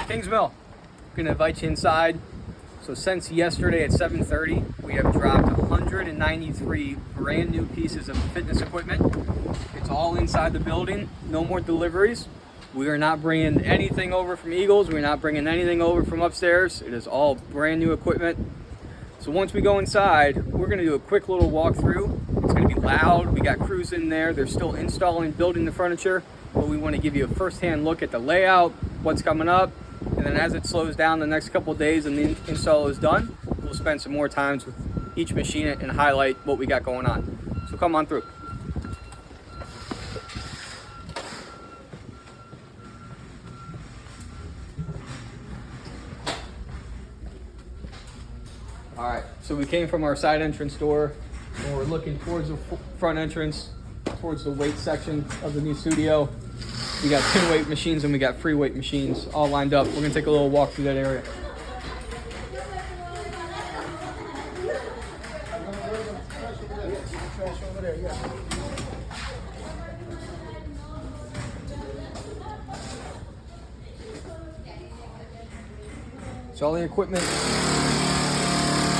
Kingsville, I'm gonna invite you inside. So since yesterday at 7:30, we have dropped 193 brand new pieces of fitness equipment. It's all inside the building, no more deliveries. We are not bringing anything over from Eagles. We're not bringing anything over from upstairs. It is all brand new equipment. So once we go inside, we're gonna do a quick little walkthrough. It's gonna be loud. We got crews in there. They're still installing, building the furniture, but we wanna give you a first-hand look at the layout, what's coming up, and then as it slows down the next couple of days and the install is done, we'll spend some more times with each machine and highlight what we got going on. So come on through. All right, so we came from our side entrance door and we're looking towards the front entrance, towards the weight section of the new studio. We got 10 weight machines and we got free weight machines all lined up. We're gonna take a little walk through that area. So all the equipment,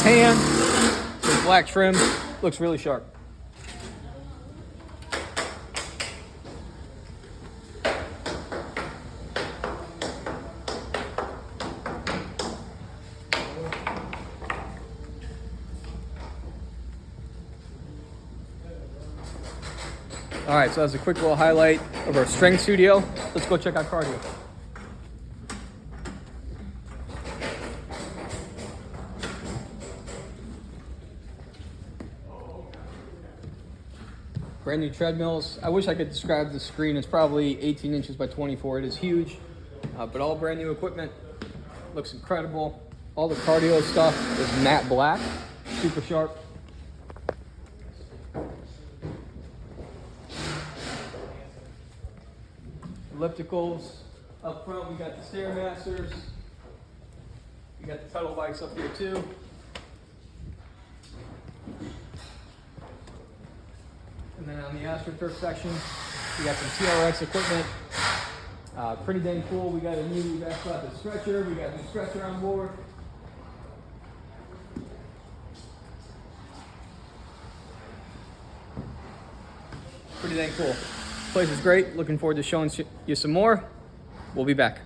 tan, with black trim, looks really sharp. All right, so that's a quick little highlight of our strength studio. Let's go check out cardio. Brand new treadmills. I wish I could describe the screen. It's probably 18 inches by 24. It is huge, but all brand new equipment. Looks incredible. All the cardio stuff is matte black, super sharp. Ellipticals. Up front, we got the Stairmasters. We got the pedal bikes up here too. And then on the AstroTurf section, we got some TRX equipment. Pretty dang cool. We got a new backflap stretcher. We got a new stretcher on board. Pretty dang cool. Place is great. Looking forward to showing you some more. We'll be back.